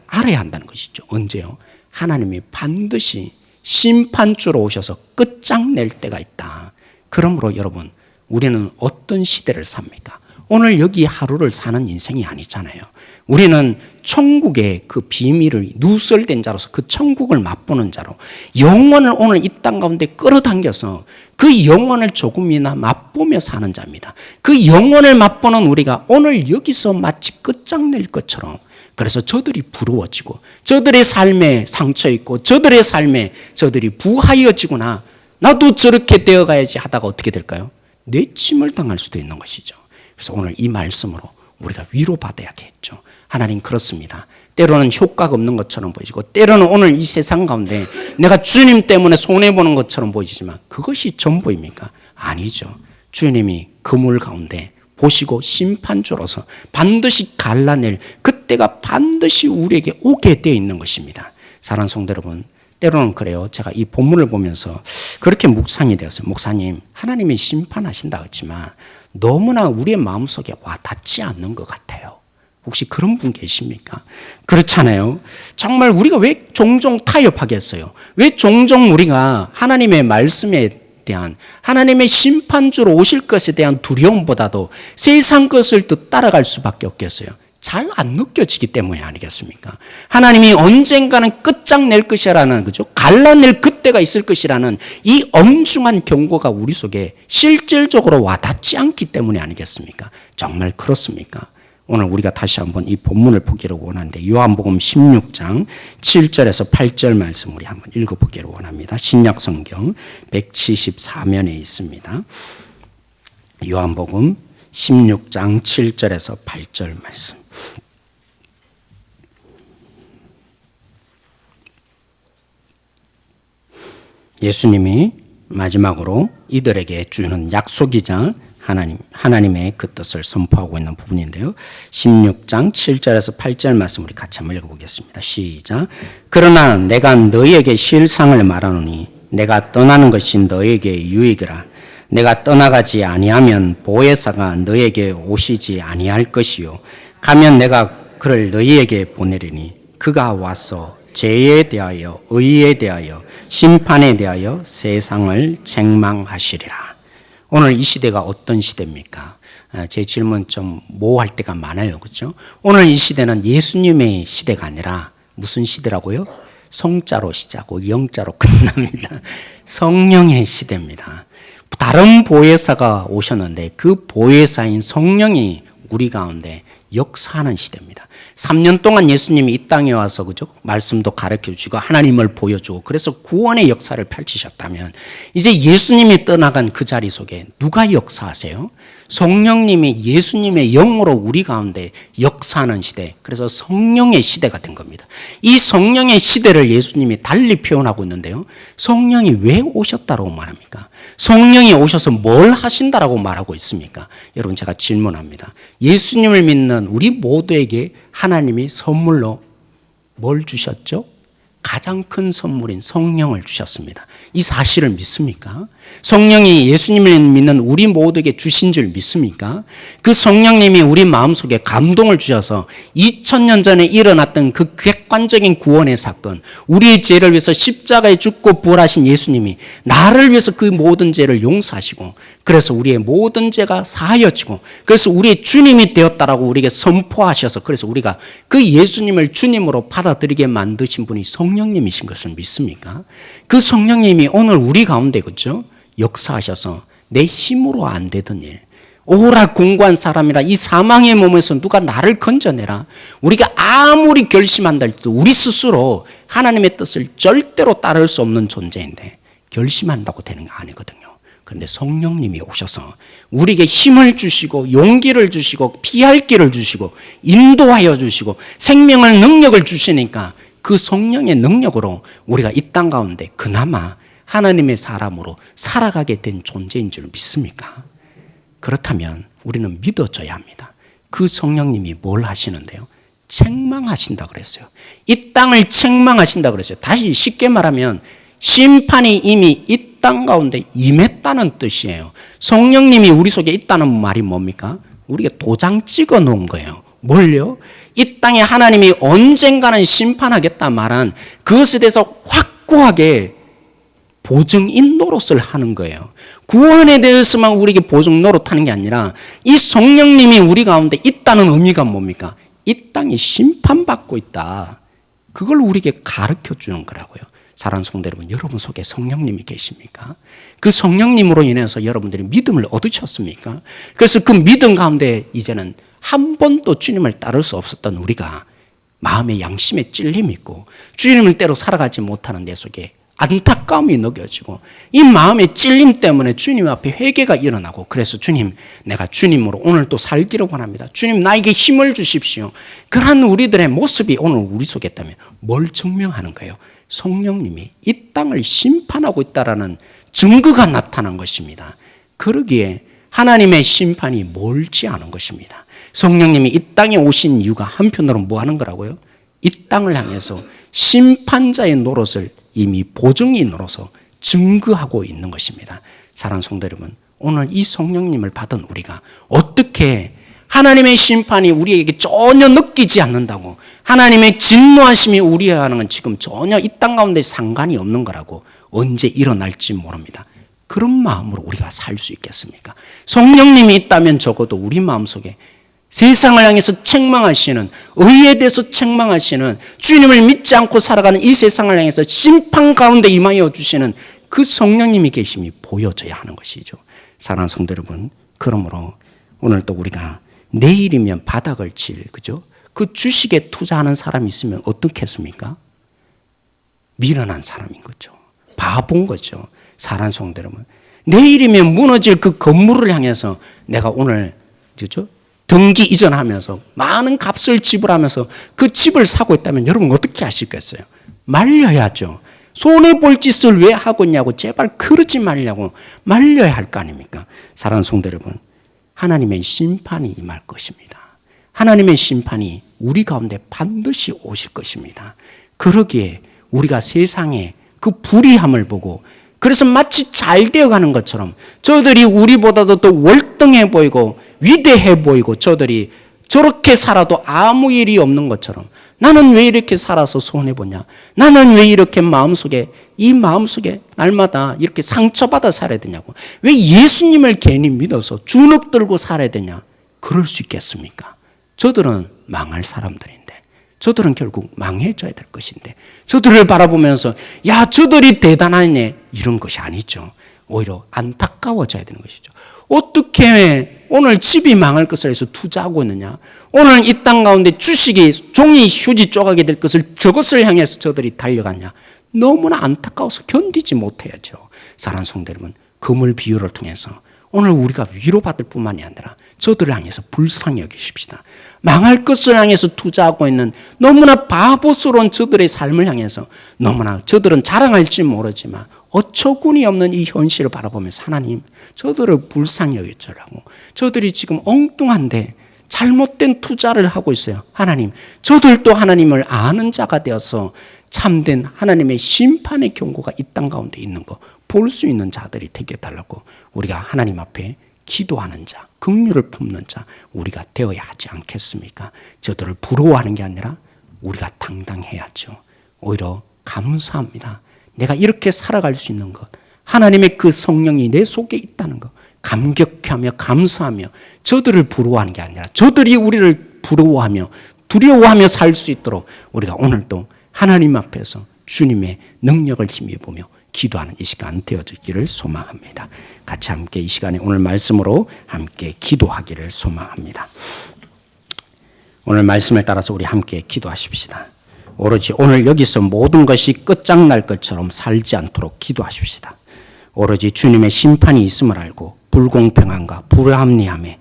알아야 한다는 것이죠. 언제요? 하나님이 반드시 심판주로 오셔서 끝장낼 때가 있다. 그러므로 여러분 우리는 어떤 시대를 삽니까? 오늘 여기 하루를 사는 인생이 아니잖아요. 우리는 천국의 그 비밀을 누설된 자로서 그 천국을 맛보는 자로 영원을 오늘 이 땅 가운데 끌어당겨서 그 영원을 조금이나 맛보며 사는 자입니다. 그 영원을 맛보는 우리가 오늘 여기서 마치 끝장낼 것처럼 그래서 저들이 부러워지고 저들의 삶에 상처 있고 저들의 삶에 저들이 부하여지구나 나도 저렇게 되어가야지 하다가 어떻게 될까요? 내침을 당할 수도 있는 것이죠. 그래서 오늘 이 말씀으로 우리가 위로받아야겠죠. 하나님 그렇습니다. 때로는 효과가 없는 것처럼 보이고 때로는 오늘 이 세상 가운데 내가 주님 때문에 손해보는 것처럼 보이지만 그것이 전부입니까? 아니죠. 주님이 그물 가운데 보시고 심판주로서 반드시 갈라낼 그때가 반드시 우리에게 오게 되어 있는 것입니다. 사랑하는 성도 여러분, 때로는 그래요. 제가 이 본문을 보면서 그렇게 묵상이 되었어요. 목사님, 하나님이 심판하신다 했지만 너무나 우리의 마음속에 와 닿지 않는 것 같아요. 혹시 그런 분 계십니까? 그렇잖아요. 정말 우리가 왜 종종 타협하겠어요? 왜 종종 우리가 하나님의 말씀에 대한, 하나님의 심판주로 오실 것에 대한 두려움보다도 세상 것을 더 따라갈 수밖에 없겠어요? 잘 안 느껴지기 때문이 아니겠습니까? 하나님이 언젠가는 끝장낼 것이라는, 그죠? 갈라낼 그때가 있을 것이라는 이 엄중한 경고가 우리 속에 실질적으로 와닿지 않기 때문이 아니겠습니까? 정말 그렇습니까? 오늘 우리가 다시 한번 이 본문을 보기를 원하는데, 요한복음 16장 7절에서 8절 말씀 우리 한번 읽어보기를 원합니다. 신약성경 174면에 있습니다. 요한복음 16장 7절에서 8절 말씀. 예수님이 마지막으로 이들에게 주는 약속이자 하나님의 그 뜻을 선포하고 있는 부분인데요. 16장 7절에서 8절 말씀 우리 같이 한번 읽어보겠습니다. 시작. 그러나 내가 너희에게 실상을 말하노니 내가 떠나는 것이 너희에게 유익이라. 내가 떠나가지 아니하면 보혜사가 너희에게 오시지 아니할 것이요. 가면 내가 그를 너희에게 보내리니 그가 와서 죄에 대하여 의에 대하여 심판에 대하여 세상을 책망하시리라. 오늘 이 시대가 어떤 시대입니까? 제 질문 좀 모호할 때가 많아요. 그렇죠? 오늘 이 시대는 예수님의 시대가 아니라 무슨 시대라고요? 성자로 시작하고 영자로 끝납니다. 성령의 시대입니다. 다른 보혜사가 오셨는데 그 보혜사인 성령이 우리 가운데 역사하는 시대입니다. 3년 동안 예수님이 이 땅에 와서, 그죠? 말씀도 가르쳐 주시고 하나님을 보여주고 그래서 구원의 역사를 펼치셨다면, 이제 예수님이 떠나간 그 자리 속에 누가 역사하세요? 성령님이 예수님의 영으로 우리 가운데 역사하는 시대, 그래서 성령의 시대가 된 겁니다. 이 성령의 시대를 예수님이 달리 표현하고 있는데요. 성령이 왜 오셨다고 말합니까? 성령이 오셔서 뭘 하신다라고 말하고 있습니까? 여러분, 제가 질문합니다. 예수님을 믿는 우리 모두에게 하나님이 선물로 뭘 주셨죠? 가장 큰 선물인 성령을 주셨습니다. 이 사실을 믿습니까? 성령이 예수님을 믿는 우리 모두에게 주신 줄 믿습니까? 그 성령님이 우리 마음속에 감동을 주셔서 2000년 전에 일어났던 그 객관적인 구원의 사건, 우리의 죄를 위해서 십자가에 죽고 부활하신 예수님이 나를 위해서 그 모든 죄를 용서하시고 그래서 우리의 모든 죄가 사하여지고 그래서 우리의 주님이 되었다라고 우리에게 선포하셔서 그래서 우리가 그 예수님을 주님으로 받아들이게 만드신 분이 성령님이신 것을 믿습니까? 그 성령님이 오늘 우리 가운데, 그렇죠? 역사하셔서 내 힘으로 안 되던 일, 오라 공고한 사람이라 이 사망의 몸에서 누가 나를 건져내라. 우리가 아무리 결심한다 해도 우리 스스로 하나님의 뜻을 절대로 따를 수 없는 존재인데 결심한다고 되는 게 아니거든요. 그런데 성령님이 오셔서 우리에게 힘을 주시고 용기를 주시고 피할 길을 주시고 인도하여 주시고 생명의 능력을 주시니까 그 성령의 능력으로 우리가 이 땅 가운데 그나마 하나님의 사람으로 살아가게 된 존재인 줄 믿습니까? 그렇다면 우리는 믿어줘야 합니다. 그 성령님이 뭘 하시는데요? 책망하신다 그랬어요. 이 땅을 책망하신다 그랬어요. 다시 쉽게 말하면 심판이 이미 이 땅 가운데 임했다는 뜻이에요. 성령님이 우리 속에 있다는 말이 뭡니까? 우리가 도장 찍어 놓은 거예요. 뭘요? 이 땅에 하나님이 언젠가는 심판하겠다 말한 그것에 대해서 확고하게 보증인 노릇을 하는 거예요. 구원에 대해서만 우리에게 보증 노릇하는 게 아니라 이 성령님이 우리 가운데 있다는 의미가 뭡니까? 이 땅이 심판받고 있다. 그걸 우리에게 가르쳐 주는 거라고요. 사랑하는 성도 여러분, 여러분 속에 성령님이 계십니까? 그 성령님으로 인해서 여러분들이 믿음을 얻으셨습니까? 그래서 그 믿음 가운데 이제는 한 번도 주님을 따를 수 없었던 우리가 마음의 양심에 찔림이 있고 주님을 때로 살아가지 못하는 내 속에 안타까움이 느껴지고 이 마음의 찔림 때문에 주님 앞에 회개가 일어나고 그래서 주님, 내가 주님으로 오늘 또 살기를 원합니다. 주님, 나에게 힘을 주십시오. 그러한 우리들의 모습이 오늘 우리 속에 있다면 뭘 증명하는 거예요? 성령님이 이 땅을 심판하고 있다는 증거가 나타난 것입니다. 그러기에 하나님의 심판이 멀지 않은 것입니다. 성령님이 이 땅에 오신 이유가 한편으로는 뭐 하는 거라고요? 이 땅을 향해서 심판자의 노릇을 이미 보증인으로서 증거하고 있는 것입니다. 사랑하는 성도 여러분, 오늘 이 성령님을 받은 우리가 어떻게 하나님의 심판이 우리에게 전혀 느끼지 않는다고, 하나님의 진노하심이 우리와는 지금 전혀 이 땅 가운데 상관이 없는 거라고, 언제 일어날지 모릅니다. 그런 마음으로 우리가 살 수 있겠습니까? 성령님이 있다면 적어도 우리 마음속에 세상을 향해서 책망하시는, 의에 대해서 책망하시는, 주님을 믿지 않고 살아가는 이 세상을 향해서 심판 가운데 임하여 주시는 그 성령님이 계심이 보여져야 하는 것이죠. 사랑하는 성도 여러분, 그러므로 오늘 또 우리가 내일이면 바닥을 칠, 그죠? 그 주식에 투자하는 사람이 있으면 어떻겠습니까? 미련한 사람인 거죠. 바본 거죠. 사랑하는 성도 여러분, 내일이면 무너질 그 건물을 향해서 내가 오늘, 그죠? 등기 이전하면서 많은 값을 지불하면서 그 집을 사고 있다면 여러분 어떻게 하시겠어요? 말려야죠. 손해볼 짓을 왜 하고 있냐고, 제발 그러지 말라고 말려야 할 거 아닙니까? 사랑하는 성도 여러분, 하나님의 심판이 임할 것입니다. 하나님의 심판이 우리 가운데 반드시 오실 것입니다. 그러기에 우리가 세상에 그 불의함을 보고, 그래서 마치 잘 되어가는 것처럼 저들이 우리보다도 더 월등해 보이고 위대해 보이고, 저들이 저렇게 살아도 아무 일이 없는 것처럼, 나는 왜 이렇게 살아서 손해보냐, 나는 왜 이렇게 이 마음속에 날마다 이렇게 상처받아 살아야 되냐고, 왜 예수님을 괜히 믿어서 주눅 들고 살아야 되냐, 그럴 수 있겠습니까? 저들은 망할 사람들인데, 저들은 결국 망해져야 될 것인데, 저들을 바라보면서 야, 저들이 대단하네, 이런 것이 아니죠. 오히려 안타까워져야 되는 것이죠. 어떻게 오늘 집이 망할 것을 해서 투자하고 있느냐, 오늘 이 땅 가운데 주식이 종이 휴지 조각이 될 것을, 저것을 향해서 저들이 달려갔냐, 너무나 안타까워서 견디지 못해야죠. 사랑하는 성도 여러분, 그물 비유를 통해서 오늘 우리가 위로받을 뿐만이 아니라 저들을 향해서 불쌍히 여기십시다. 망할 것을 향해서 투자하고 있는 너무나 바보스러운 저들의 삶을 향해서, 너무나 저들은 자랑할지 모르지만 어처구니 없는 이 현실을 바라보면서 하나님, 저들을 불쌍히 여겨주라고, 저들이 지금 엉뚱한데 잘못된 투자를 하고 있어요. 하나님, 저들도 하나님을 아는 자가 되어서 참된 하나님의 심판의 경고가 이 땅 가운데 있는 거 볼 수 있는 자들이 되게 해달라고, 우리가 하나님 앞에 기도하는 자, 긍휼을 품는 자 우리가 되어야 하지 않겠습니까? 저들을 부러워하는 게 아니라 우리가 당당해야죠. 오히려 감사합니다. 내가 이렇게 살아갈 수 있는 것, 하나님의 그 성령이 내 속에 있다는 것 감격하며 감사하며, 저들을 부러워하는 게 아니라 저들이 우리를 부러워하며 두려워하며 살 수 있도록 우리가 오늘도 하나님 앞에서 주님의 능력을 힘입으며 기도하는 이 시간 되어지기를 소망합니다. 같이 함께 이 시간에 오늘 말씀으로 함께 기도하기를 소망합니다. 오늘 말씀을 따라서 우리 함께 기도하십시다. 오로지 오늘 여기서 모든 것이 끝장날 것처럼 살지 않도록 기도하십시다. 오로지 주님의 심판이 있음을 알고 불공평함과 불합리함에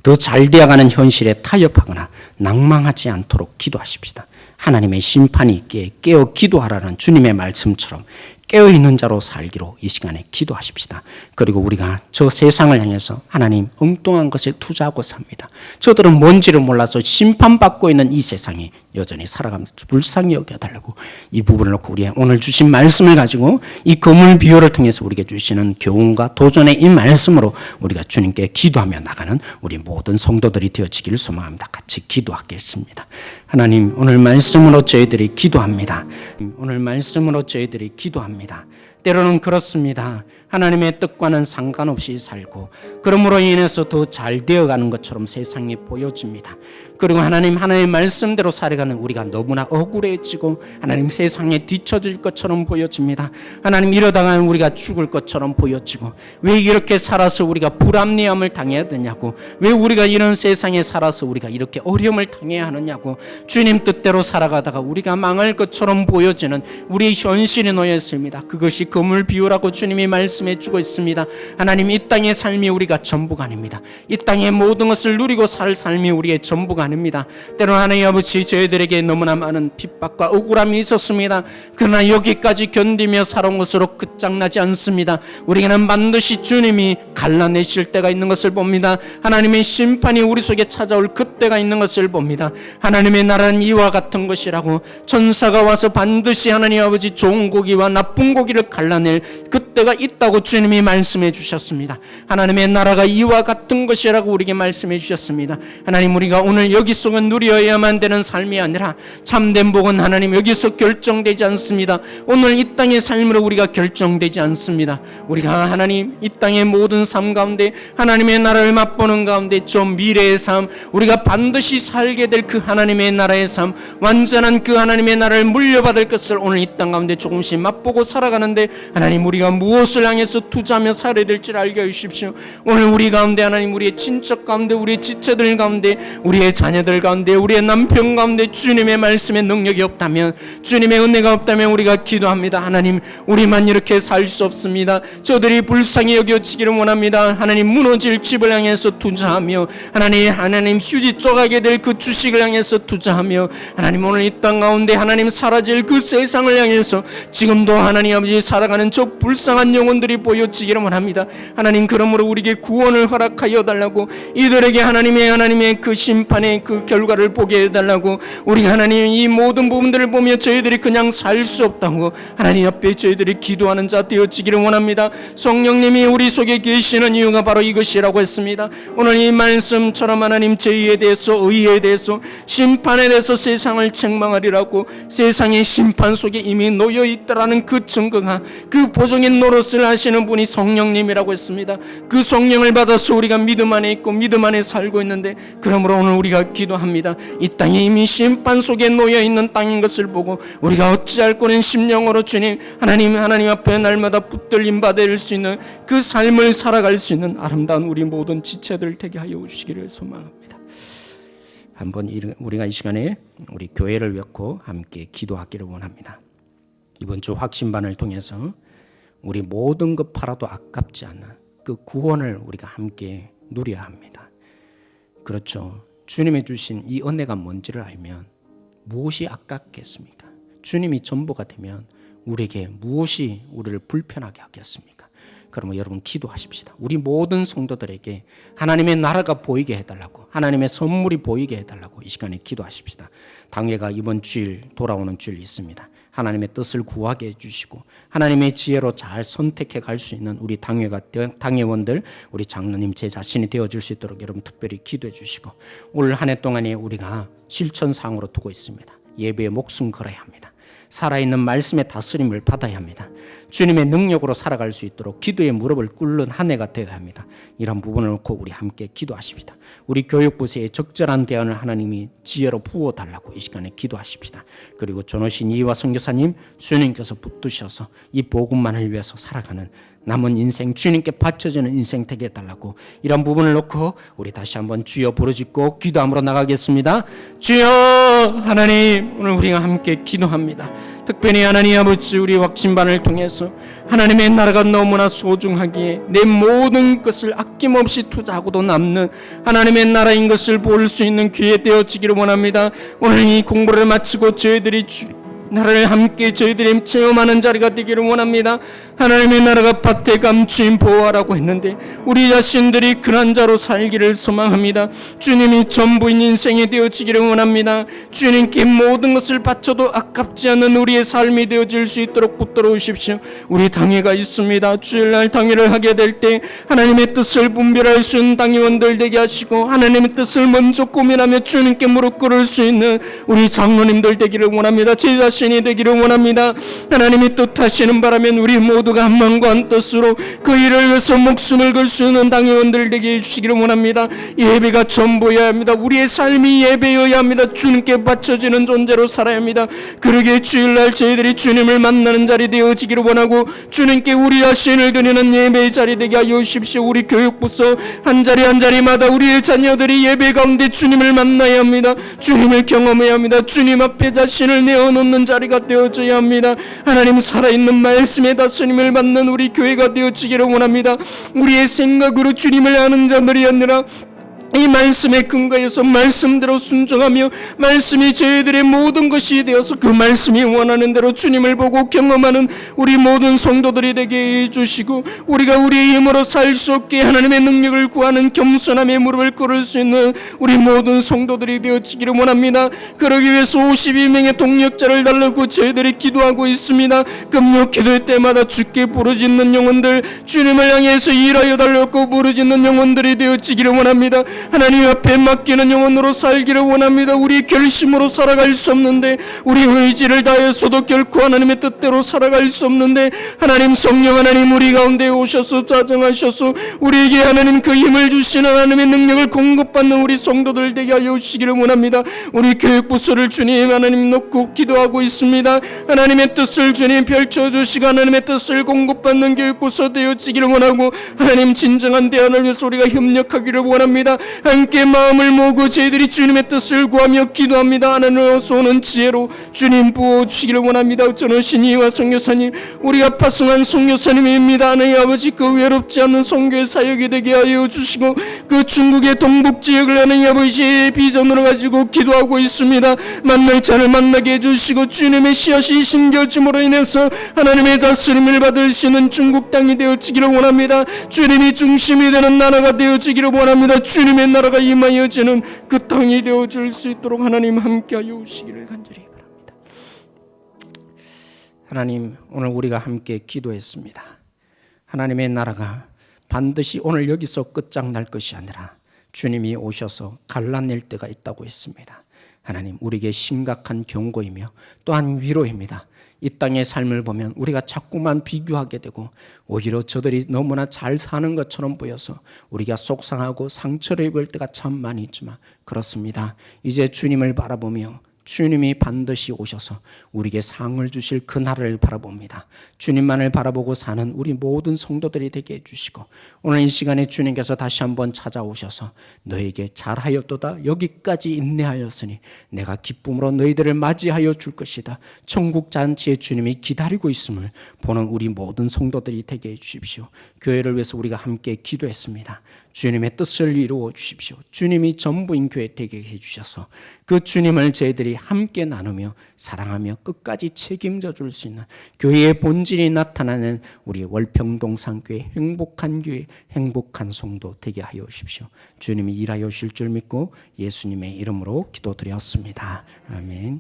더 잘 되어가는 현실에 타협하거나 낭망하지 않도록 기도하십시다. 하나님의 심판이 있기에 깨어 기도하라는 주님의 말씀처럼 깨어있는 자로 살기로 이 시간에 기도하십시다. 그리고 우리가 저 세상을 향해서 하나님, 엉뚱한 것에 투자하고 삽니다. 저들은 뭔지를 몰라서 심판받고 있는 이 세상에 여전히 살아가면서 불쌍히 여겨달라고, 이 부분을 놓고 우리 오늘 주신 말씀을 가지고 이 그물 비유를 통해서 우리에게 주시는 교훈과 도전의 이 말씀으로 우리가 주님께 기도하며 나가는 우리 모든 성도들이 되어지기를 소망합니다. 같이 기도하겠습니다. 하나님, 오늘 말씀으로 저희들이 기도합니다. 오늘 말씀으로 저희들이 기도합니다. 때로는 그렇습니다. 하나님의 뜻과는 상관없이 살고, 그러므로 인해서 더 잘 되어가는 것처럼 세상에 보여집니다. 그리고 하나님, 하나님의 말씀대로 살아가는 우리가 너무나 억울해지고 하나님, 세상에 뒤처질 것처럼 보여집니다. 하나님, 이러다가 우리가 죽을 것처럼 보여지고, 왜 이렇게 살아서 우리가 불합리함을 당해야 되냐고, 왜 우리가 이런 세상에 살아서 우리가 이렇게 어려움을 당해야 하느냐고, 주님 뜻대로 살아가다가 우리가 망할 것처럼 보여지는 우리의 현실이 놓여 있습니다. 그것이 그물 비유라고 주님이 말씀 말씀해 주고 있습니다. 하나님, 이 땅의 삶이 우리가 전부가 아닙니다. 이 땅의 모든 것을 누리고 살 삶이 우리의 전부가 아닙니다. 때로는 하나님 아버지, 저희들에게 너무나 많은 핍박과 억울함이 있었습니다. 그러나 여기까지 견디며 살아온 것으로 끝장나지 않습니다. 우리에게는 반드시 주님이 갈라내실 때가 있는 것을 봅니다. 하나님의 심판이 우리 속에 찾아올 그때가 있는 것을 봅니다. 하나님의 나라는 이와 같은 것이라고, 천사가 와서 반드시 하나님 아버지 좋은 고기와 나쁜 고기를 갈라낼 그때가 있다고 주님이 말씀해 주셨습니다. 하나님의 나라가 이와 같은 것이라고 우리에게 말씀해 주셨습니다. 하나님, 우리가 오늘 여기서 누려야만 되는 삶이 아니라 참된 복은 하나님 여기서 결정되지 않습니다. 오늘 이 땅의 삶으로 우리가 결정되지 않습니다. 우리가 하나님 이 땅의 모든 삶 가운데 하나님의 나라를 맛보는 가운데 좀 미래의 삶, 우리가 반드시 살게 될 그 하나님의 나라의 삶, 완전한 그 하나님의 나라를 물려받을 것을 오늘 이 땅 가운데 조금씩 맛보고 살아가는데, 하나님 우리가 무엇을 향해서 투자하며 살아야 될지를 알게 해주십시오. 오늘 우리 가운데 하나님, 우리의 친척 가운데, 우리의 지체들 가운데, 우리의 자녀들 가운데, 우리의 남편 가운데 주님의 말씀의 능력이 없다면, 주님의 은혜가 없다면 우리가 기도합니다. 하나님, 우리만 이렇게 살 수 없습니다. 저들이 불쌍히 여겨지기를 원합니다. 하나님, 무너질 집을 향해서 투자하며, 하나님 휴지 쪼가게 될 그 주식을 향해서 투자하며, 하나님 오늘 이 땅 가운데 하나님 사라질 그 세상을 향해서 지금도 하나님 아버지 살아가는 저 불쌍한 영혼들이 보여지기를 원합니다. 하나님, 그러므로 우리에게 구원을 허락하여 달라고, 이들에게 하나님의 그 심판의 그 결과를 보게 해달라고, 우리 하나님 이 모든 부분들을 보며 저희들이 그냥 살 수 없다고 하나님 앞에 저희들이 기도하는 자 되어지기를 원합니다. 성령님이 우리 속에 계시는 이유가 바로 이것이라고 했습니다. 오늘 이 말씀처럼 하나님 죄에 대해서, 의에 대해서, 심판에 대해서 세상을 책망하리라고, 세상의 심판 속에 이미 놓여 있다라는 그 증거가, 그 보정의 노릇을 하시는 분이 성령님이라고 했습니다. 그 성령을 받아서 우리가 믿음 안에 있고 믿음 안에 살고 있는데, 그러므로 오늘 우리가 기도합니다. 이 땅이 이미 심판 속에 놓여 있는 땅인 것을 보고 우리가 어찌할 거는 심령으로 주님 하나님 앞에 날마다 붙들림 받을 수 있는 그 삶을 살아갈 수 있는 아름다운 우리 모든 지체들 되게 하여 주시기를 소망합니다. 한번 우리가 이 시간에 우리 교회를 위하고 함께 기도하기를 원합니다. 이번 주 확신반을 통해서 우리 모든 것 팔아도 아깝지 않은 그 구원을 우리가 함께 누려야 합니다. 그렇죠. 주님이 주신 이 은혜가 뭔지를 알면 무엇이 아깝겠습니까? 주님이 전부가 되면 우리에게 무엇이 우리를 불편하게 하겠습니까? 그러면 여러분 기도하십시다. 우리 모든 성도들에게 하나님의 나라가 보이게 해달라고, 하나님의 선물이 보이게 해달라고 이 시간에 기도하십시다. 당회가 이번 주일 돌아오는 주일 있습니다. 하나님의 뜻을 구하게 해주시고 하나님의 지혜로 잘 선택해 갈 수 있는 우리 당회원들, 우리 장로님 제 자신이 되어줄 수 있도록 여러분 특별히 기도해 주시고, 올 한 해 동안에 우리가 실천사항으로 두고 있습니다. 예배에 목숨 걸어야 합니다. 살아있는 말씀의 다스림을 받아야 합니다. 주님의 능력으로 살아갈 수 있도록 기도의 무릎을 꿇는 한 해가 되어야 합니다. 이런 부분을 놓고 우리 함께 기도하십시다. 우리 교육부서에 적절한 대안을 하나님이 지혜로 부어달라고 이 시간에 기도하십시다. 그리고 전호신 이와 선교사님, 주님께서 붙드셔서 이 복음만을 위해서 살아가는 남은 인생, 주님께 바쳐지는 인생 되게 해달라고, 이런 부분을 놓고 우리 다시 한번 주여 부르짖고 기도함으로 나가겠습니다. 주여 하나님, 오늘 우리가 함께 기도합니다. 특별히 하나님 아버지, 우리 확신반을 통해서 하나님의 나라가 너무나 소중하기에 내 모든 것을 아낌없이 투자하고도 남는 하나님의 나라인 것을 볼 수 있는 기회 되어지기를 원합니다. 오늘 이 공부를 마치고 저희들이 나라를 함께 저희들이 체험하는 자리가 되기를 원합니다. 하나님의 나라가 밭에 감추인 보화라고 했는데 우리 자신들이 그런 자로 살기를 소망합니다. 주님이 전부인 인생이 되어지기를 원합니다. 주님께 모든 것을 바쳐도 아깝지 않은 우리의 삶이 되어질 수 있도록 붙들어 오십시오. 우리 당회가 있습니다. 주일날 당회를 하게 될 때 하나님의 뜻을 분별할 수 있는 당회원들 되게 하시고, 하나님의 뜻을 먼저 고민하며 주님께 무릎 꿇을 수 있는 우리 장로님들 되기를 원합니다. 제 자신이 되기를 원합니다. 하나님이 뜻하시는 바라면 우리 모두가 한 마음과 한 뜻으로 그 일을 위해서 목숨을 걸 수 있는 당회원들 되게 해주시기를 원합니다. 예배가 전부여야 합니다. 우리의 삶이 예배여야 합니다. 주님께 바쳐지는 존재로 살아야 합니다. 그러기에 주일날 저희들이 주님을 만나는 자리 되어지기를 원하고, 주님께 우리 자신을 드리는 예배의 자리 되게 하여 주십시오. 우리 교육부서 한 자리 한 자리마다 우리의 자녀들이 예배 가운데 주님을 만나야 합니다. 주님을 경험해야 합니다. 주님 앞에 자신을 내어놓는 있는 자리가 되어져야 합니다. 하나님, 살아있는 말씀의 다스림을 받는 우리 교회가 되어지기를 원합니다. 우리의 생각으로 주님을 아는 자들이 아니라 이 말씀에 근거해서 말씀대로 순종하며 말씀이 저희들의 모든 것이 되어서 그 말씀이 원하는 대로 주님을 보고 경험하는 우리 모든 성도들이 되게 해주시고, 우리가 우리의 힘으로 살 수 없게 하나님의 능력을 구하는 겸손함의 무릎을 꿇을 수 있는 우리 모든 성도들이 되어지기를 원합니다. 그러기 위해서 52명의 동력자를 달라고 저희들이 기도하고 있습니다. 금요 기도할 때마다 주께 부르짖는 영혼들, 주님을 향해서 일하여 달라고 부르짖는 영혼들이 되어지기를 원합니다. 하나님 앞에 맡기는 영혼으로 살기를 원합니다. 우리 결심으로 살아갈 수 없는데, 우리 의지를 다해서도 결코 하나님의 뜻대로 살아갈 수 없는데, 하나님, 성령 하나님 우리 가운데 오셔서 자정하셔서 우리에게 하나님 그 힘을 주시는 하나님의 능력을 공급받는 우리 성도들 되게 하여 주시기를 원합니다. 우리 교육부서를 주님 하나님 놓고 기도하고 있습니다. 하나님의 뜻을 주님 펼쳐주시고 하나님의 뜻을 공급받는 교육부서 되어지기를 원하고, 하나님 진정한 대안을 위해서 우리가 협력하기를 원합니다. 함께 마음을 모으고 저희들이 주님의 뜻을 구하며 기도합니다. 하나님으로서 오는 지혜로 주님 부어주시기를 원합니다. 저는 신이와 성교사님, 우리가 파송한 성교사님입니다. 하나님 아버지, 그 외롭지 않는 성교의 사역이 되게 하여 주시고, 그 중국의 동북 지역을 하나님 아버지의 비전으로 가지고 기도하고 있습니다. 만날 자를 만나게 해주시고, 주님의 씨앗이 심겨짐으로 인해서 하나님의 다스림을 받을 수 있는 중국 땅이 되어지기를 원합니다. 주님이 중심이 되는 나라가 되어지기를 원합니다. 주님의 나라가 임하여지는 그 땅이 되어질 수 있도록 하나님 함께하여 주시기를 간절히 바랍니다. 하나님, 오늘 우리가 함께 기도했습니다. 하나님의 나라가 반드시 오늘 여기서 끝장날 것이 아니라 주님이 오셔서 갈라낼 때가 있다고 했습니다. 하나님, 우리에게 심각한 경고이며 또한 위로입니다. 이 땅의 삶을 보면 우리가 자꾸만 비교하게 되고, 오히려 저들이 너무나 잘 사는 것처럼 보여서 우리가 속상하고 상처를 입을 때가 참 많이 있지만, 그렇습니다. 이제 주님을 바라보며 주님이 반드시 오셔서 우리에게 상을 주실 그 날을 바라봅니다. 주님만을 바라보고 사는 우리 모든 성도들이 되게 해주시고, 오늘 이 시간에 주님께서 다시 한번 찾아오셔서 너에게 잘하였도다, 여기까지 인내하였으니 내가 기쁨으로 너희들을 맞이하여 줄 것이다, 천국 잔치에 주님이 기다리고 있음을 보는 우리 모든 성도들이 되게 해주십시오. 교회를 위해서 우리가 함께 기도했습니다. 주님의 뜻을 이루어 주십시오. 주님이 전부인 교회 되게 해주셔서 그 주님을 저희들이 함께 나누며 사랑하며 끝까지 책임져 줄 수 있는 교회의 본질이 나타나는 우리 월평동산교회 행복한 교회, 행복한 성도 되게 하여 주십시오. 주님이 일하여 주실 줄 믿고 예수님의 이름으로 기도드렸습니다. 아멘.